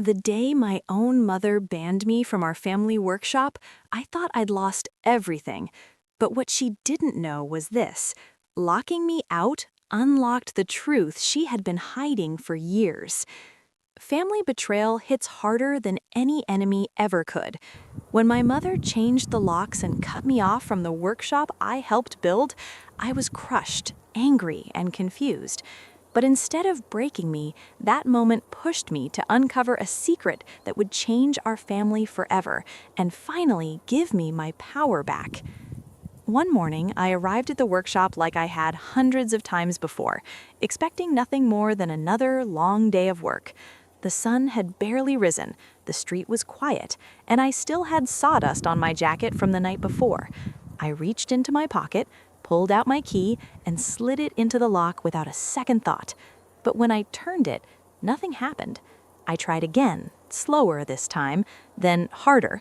The day my own mother banned me from our family workshop, I thought I'd lost everything. But what she didn't know was this: locking me out unlocked the truth she had been hiding for years. Family betrayal hits harder than any enemy ever could. When my mother changed the locks and cut me off from the workshop I helped build, I was crushed, angry, and confused. But instead of breaking me, that moment pushed me to uncover a secret that would change our family forever and finally give me my power back. One morning, I arrived at the workshop like I had hundreds of times before, expecting nothing more than another long day of work. The sun had barely risen, the street was quiet, and I still had sawdust on my jacket from the night before. I reached into my pocket, pulled out my key, and slid it into the lock without a second thought. But when I turned it, nothing happened. I tried again, slower this time, then harder.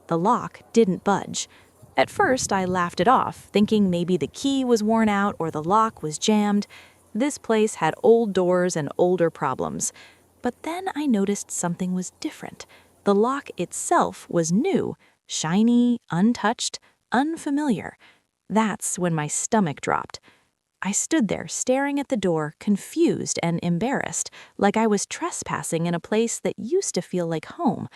The lock didn't budge. At first, I laughed it off, thinking maybe the key was worn out or the lock was jammed. This place had old doors and older problems. But then I noticed something was different. The lock itself was new, shiny, untouched, unfamiliar. That's when my stomach dropped. I stood there staring at the door, confused and embarrassed, like I was trespassing in a place that used to feel like home.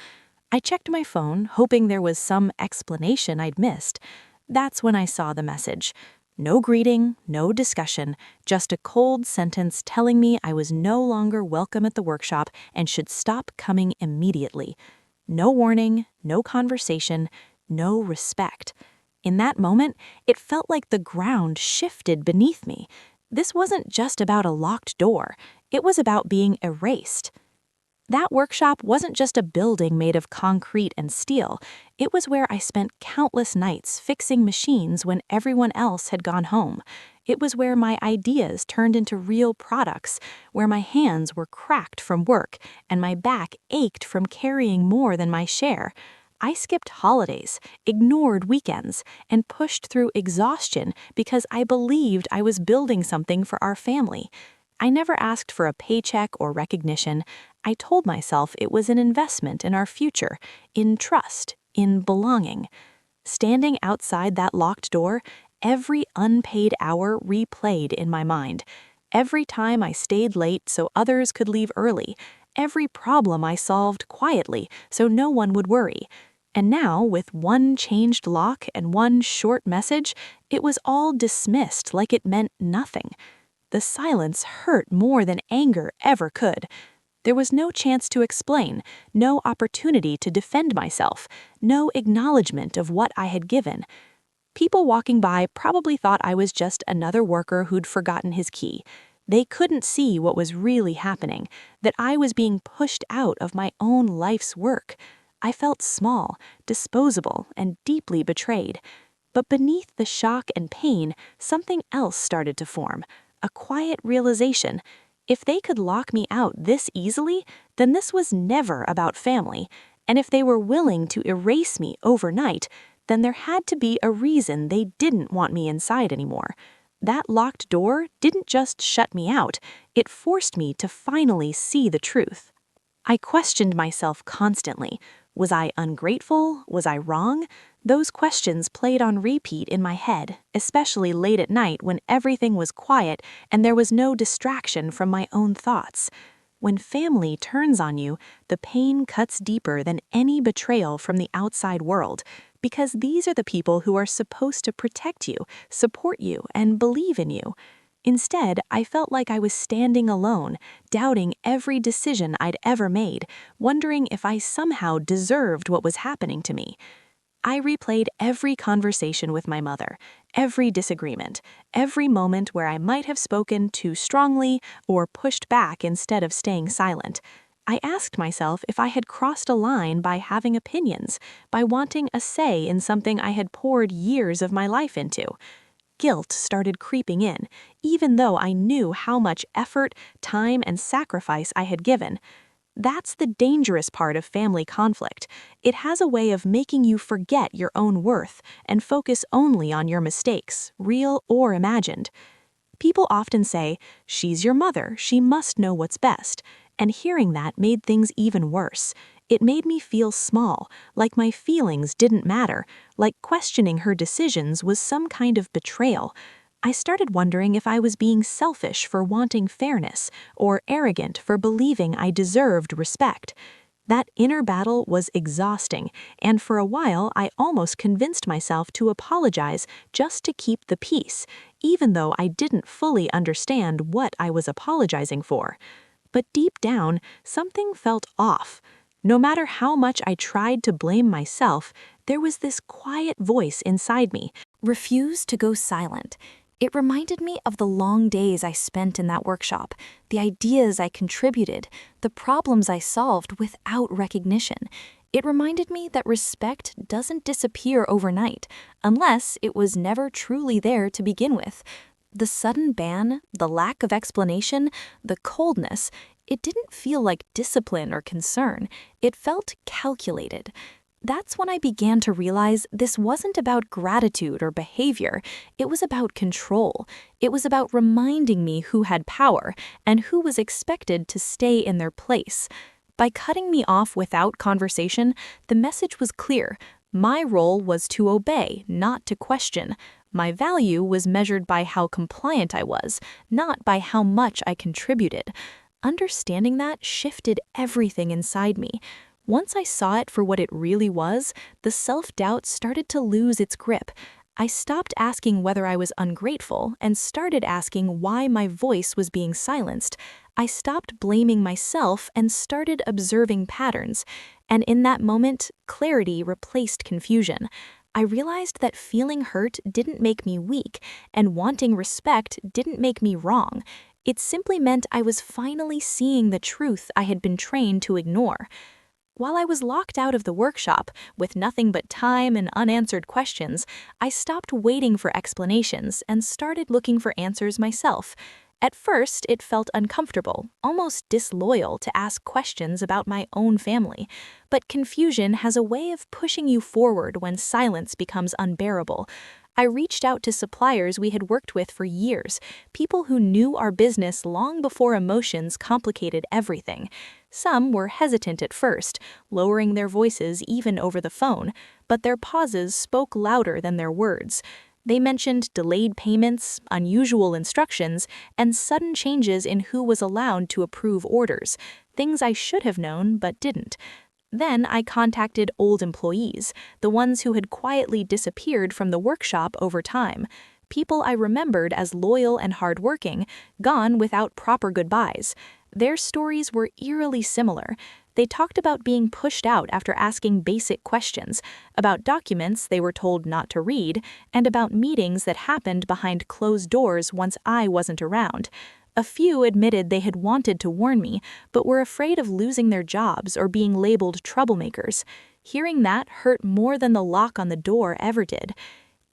I checked my phone, hoping there was some explanation I'd missed. That's when I saw the message. No greeting, no discussion, just a cold sentence telling me I was no longer welcome at the workshop and should stop coming immediately. No warning, no conversation, no respect. In that moment, it felt like the ground shifted beneath me. This wasn't just about a locked door. It was about being erased. That workshop wasn't just a building made of concrete and steel. It was where I spent countless nights fixing machines when everyone else had gone home. It was where my ideas turned into real products, where my hands were cracked from work and my back ached from carrying more than my share. I skipped holidays, ignored weekends, and pushed through exhaustion because I believed I was building something for our family. I never asked for a paycheck or recognition. I told myself it was an investment in our future, in trust, in belonging. Standing outside that locked door, every unpaid hour replayed in my mind. Every time I stayed late so others could leave early. Every problem I solved quietly so no one would worry. And now, with one changed lock and one short message, it was all dismissed like it meant nothing. The silence hurt more than anger ever could. There was no chance to explain, no opportunity to defend myself, no acknowledgement of what I had given. People walking by probably thought I was just another worker who'd forgotten his key. They couldn't see what was really happening, that I was being pushed out of my own life's work. I felt small, disposable, and deeply betrayed. But beneath the shock and pain, something else started to form. A quiet realization. If they could lock me out this easily, then this was never about family. And if they were willing to erase me overnight, then there had to be a reason they didn't want me inside anymore. That locked door didn't just shut me out, it forced me to finally see the truth. I questioned myself constantly. Was I ungrateful? Was I wrong? Those questions played on repeat in my head, especially late at night when everything was quiet and there was no distraction from my own thoughts. When family turns on you, the pain cuts deeper than any betrayal from the outside world, because these are the people who are supposed to protect you, support you, and believe in you. Instead, I felt like I was standing alone, doubting every decision I'd ever made, wondering if I somehow deserved what was happening to me. I replayed every conversation with my mother, every disagreement, every moment where I might have spoken too strongly or pushed back instead of staying silent. I asked myself if I had crossed a line by having opinions, by wanting a say in something I had poured years of my life into. Guilt started creeping in, even though I knew how much effort, time, and sacrifice I had given. That's the dangerous part of family conflict. It has a way of making you forget your own worth and focus only on your mistakes, real or imagined. People often say, "She's your mother, she must know what's best." And hearing that made things even worse. It made me feel small, like my feelings didn't matter, like questioning her decisions was some kind of betrayal. I started wondering if I was being selfish for wanting fairness, or arrogant for believing I deserved respect. That inner battle was exhausting, and for a while I almost convinced myself to apologize just to keep the peace, even though I didn't fully understand what I was apologizing for. But deep down, something felt off. No matter how much I tried to blame myself, there was this quiet voice inside me. Refuse to go silent. It reminded me of the long days I spent in that workshop, the ideas I contributed, the problems I solved without recognition. It reminded me that respect doesn't disappear overnight, unless it was never truly there to begin with. The sudden ban, the lack of explanation, the coldness, it didn't feel like discipline or concern. It felt calculated. That's when I began to realize this wasn't about gratitude or behavior. It was about control. It was about reminding me who had power and who was expected to stay in their place. By cutting me off without conversation, the message was clear. My role was to obey, not to question. My value was measured by how compliant I was, not by how much I contributed. Understanding that shifted everything inside me. Once I saw it for what it really was, the self-doubt started to lose its grip. I stopped asking whether I was ungrateful and started asking why my voice was being silenced. I stopped blaming myself and started observing patterns. And in that moment, clarity replaced confusion. I realized that feeling hurt didn't make me weak, and wanting respect didn't make me wrong. It simply meant I was finally seeing the truth I had been trained to ignore. While I was locked out of the workshop, with nothing but time and unanswered questions, I stopped waiting for explanations and started looking for answers myself. At first, it felt uncomfortable, almost disloyal to ask questions about my own family. But confusion has a way of pushing you forward when silence becomes unbearable. I reached out to suppliers we had worked with for years, people who knew our business long before emotions complicated everything. Some were hesitant at first, lowering their voices even over the phone, but their pauses spoke louder than their words. They mentioned delayed payments, unusual instructions, and sudden changes in who was allowed to approve orders, things I should have known but didn't. Then I contacted old employees, the ones who had quietly disappeared from the workshop over time. People I remembered as loyal and hardworking, gone without proper goodbyes. Their stories were eerily similar. They talked about being pushed out after asking basic questions, about documents they were told not to read, and about meetings that happened behind closed doors once I wasn't around. A few admitted they had wanted to warn me, but were afraid of losing their jobs or being labeled troublemakers. Hearing that hurt more than the lock on the door ever did.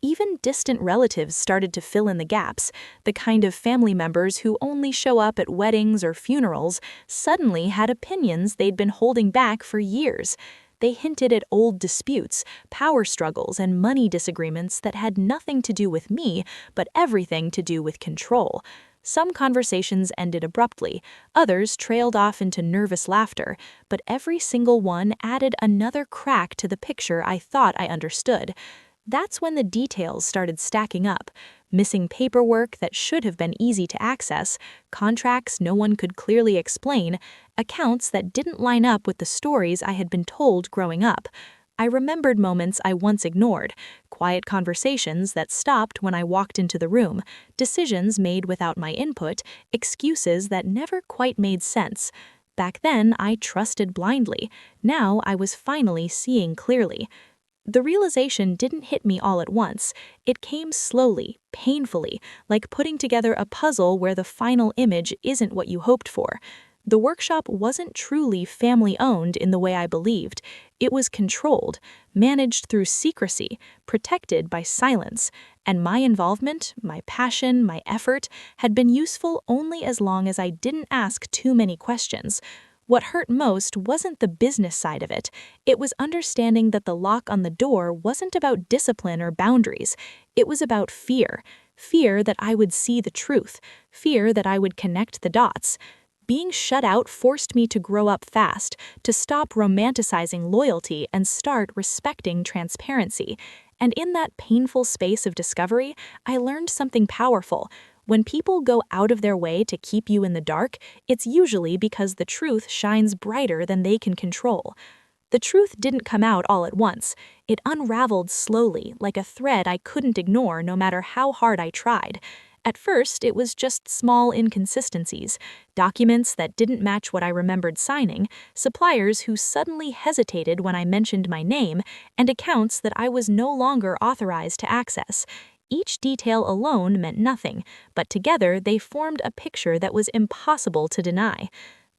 Even distant relatives started to fill in the gaps. The kind of family members who only show up at weddings or funerals suddenly had opinions they'd been holding back for years. They hinted at old disputes, power struggles, and money disagreements that had nothing to do with me, but everything to do with control. Some conversations ended abruptly, others trailed off into nervous laughter, but every single one added another crack to the picture I thought I understood. That's when the details started stacking up. Missing paperwork that should have been easy to access, contracts no one could clearly explain, accounts that didn't line up with the stories I had been told growing up. I remembered moments I once ignored, quiet conversations that stopped when I walked into the room, decisions made without my input, excuses that never quite made sense. Back then, I trusted blindly. Now I was finally seeing clearly. The realization didn't hit me all at once. It came slowly, painfully, like putting together a puzzle where the final image isn't what you hoped for. The workshop wasn't truly family-owned in the way I believed. It was controlled, managed through secrecy, protected by silence, and my involvement, my passion, my effort, had been useful only as long as I didn't ask too many questions. What hurt most wasn't the business side of it. It was understanding that the lock on the door wasn't about discipline or boundaries. It was about fear. fear that I would see the truth, fear that I would connect the dots. Being shut out forced me to grow up fast, to stop romanticizing loyalty and start respecting transparency. And in that painful space of discovery, I learned something powerful. When people go out of their way to keep you in the dark, it's usually because the truth shines brighter than they can control. The truth didn't come out all at once. It unraveled slowly, like a thread I couldn't ignore no matter how hard I tried. At first, it was just small inconsistencies, documents that didn't match what I remembered signing, suppliers who suddenly hesitated when I mentioned my name, and accounts that I was no longer authorized to access. Each detail alone meant nothing, but together they formed a picture that was impossible to deny.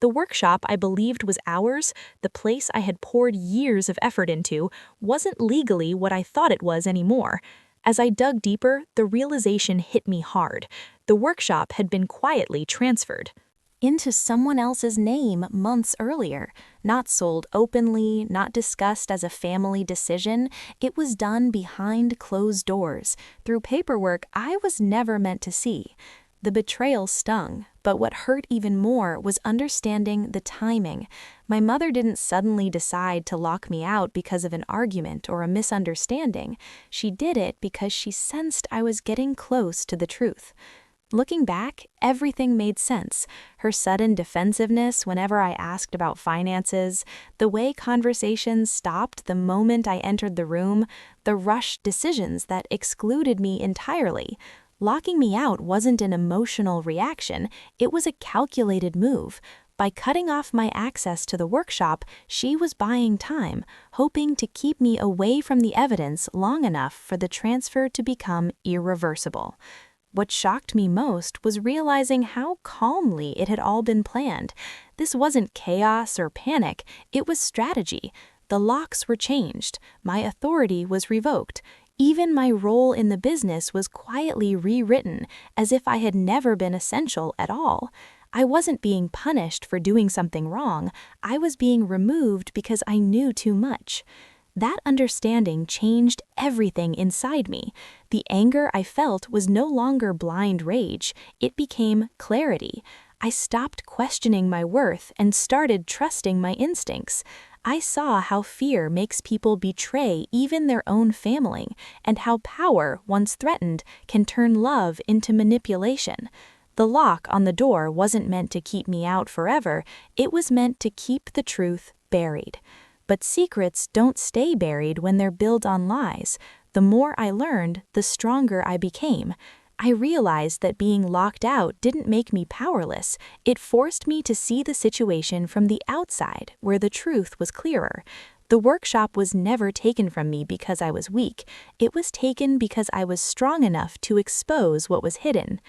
The workshop I believed was ours, the place I had poured years of effort into, wasn't legally what I thought it was anymore. As I dug deeper, the realization hit me hard. The workshop had been quietly transferred into someone else's name months earlier. Not sold openly, not discussed as a family decision. It was done behind closed doors, through paperwork I was never meant to see. The betrayal stung, but what hurt even more was understanding the timing. My mother didn't suddenly decide to lock me out because of an argument or a misunderstanding. She did it because she sensed I was getting close to the truth. Looking back, everything made sense. Her sudden defensiveness whenever I asked about finances, the way conversations stopped the moment I entered the room, the rushed decisions that excluded me entirely. Locking me out wasn't an emotional reaction, it was a calculated move. By cutting off my access to the workshop, she was buying time, hoping to keep me away from the evidence long enough for the transfer to become irreversible. What shocked me most was realizing how calmly it had all been planned. This wasn't chaos or panic, it was strategy. The locks were changed, my authority was revoked. Even my role in the business was quietly rewritten, as if I had never been essential at all. I wasn't being punished for doing something wrong, I was being removed because I knew too much. That understanding changed everything inside me. The anger I felt was no longer blind rage, it became clarity. I stopped questioning my worth and started trusting my instincts. I saw how fear makes people betray even their own family, and how power, once threatened, can turn love into manipulation. The lock on the door wasn't meant to keep me out forever, it was meant to keep the truth buried. But secrets don't stay buried when they're built on lies. The more I learned, the stronger I became. I realized that being locked out didn't make me powerless. It forced me to see the situation from the outside, where the truth was clearer. The workshop was never taken from me because I was weak. It was taken because I was strong enough to expose what was hidden.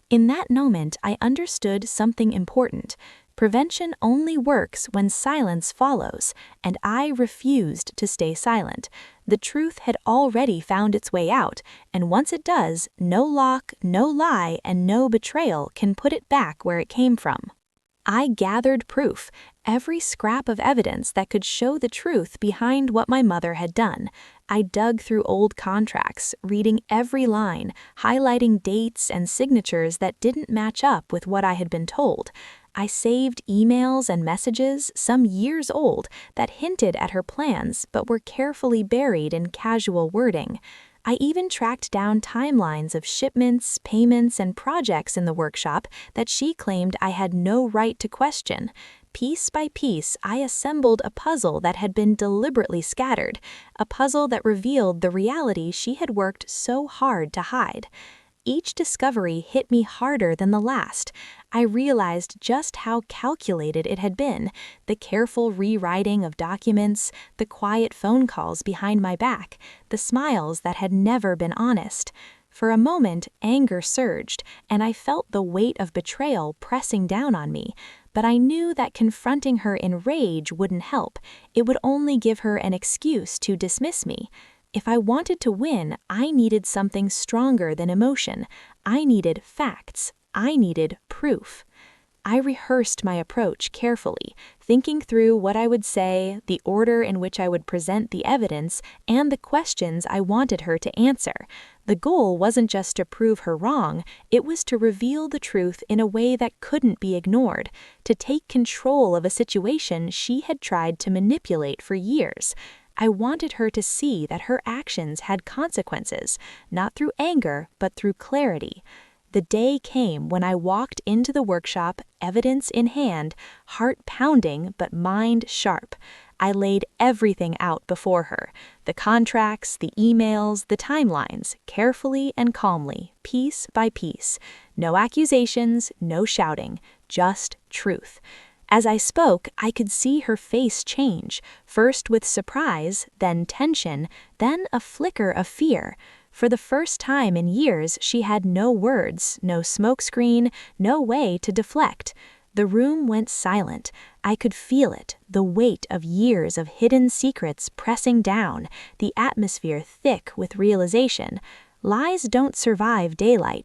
In that moment, I understood something important. Prevention only works when silence follows, and I refused to stay silent. The truth had already found its way out, and once it does, no lock, no lie, and no betrayal can put it back where it came from. I gathered proof, every scrap of evidence that could show the truth behind what my mother had done. I dug through old contracts, reading every line, highlighting dates and signatures that didn't match up with what I had been told. I saved emails and messages, some years old, that hinted at her plans but were carefully buried in casual wording. I even tracked down timelines of shipments, payments, and projects in the workshop that she claimed I had no right to question. Piece by piece, I assembled a puzzle that had been deliberately scattered, a puzzle that revealed the reality she had worked so hard to hide. Each discovery hit me harder than the last. I realized just how calculated it had been, the careful rewriting of documents, the quiet phone calls behind my back, the smiles that had never been honest. For a moment, anger surged, and I felt the weight of betrayal pressing down on me. But I knew that confronting her in rage wouldn't help. It would only give her an excuse to dismiss me. If I wanted to win, I needed something stronger than emotion. I needed facts. I needed proof. I rehearsed my approach carefully, thinking through what I would say, the order in which I would present the evidence, and the questions I wanted her to answer. The goal wasn't just to prove her wrong, it was to reveal the truth in a way that couldn't be ignored, to take control of a situation she had tried to manipulate for years. I wanted her to see that her actions had consequences, not through anger, but through clarity. The day came when I walked into the workshop, evidence in hand, heart pounding but mind sharp. I laid everything out before her, the contracts, the emails, the timelines, carefully and calmly, piece by piece. No accusations, no shouting, just truth. As I spoke, I could see her face change, first with surprise, then tension, then a flicker of fear. For the first time in years, she had no words, no smokescreen, no way to deflect. The room went silent. I could feel it, the weight of years of hidden secrets pressing down, the atmosphere thick with realization. Lies don't survive daylight,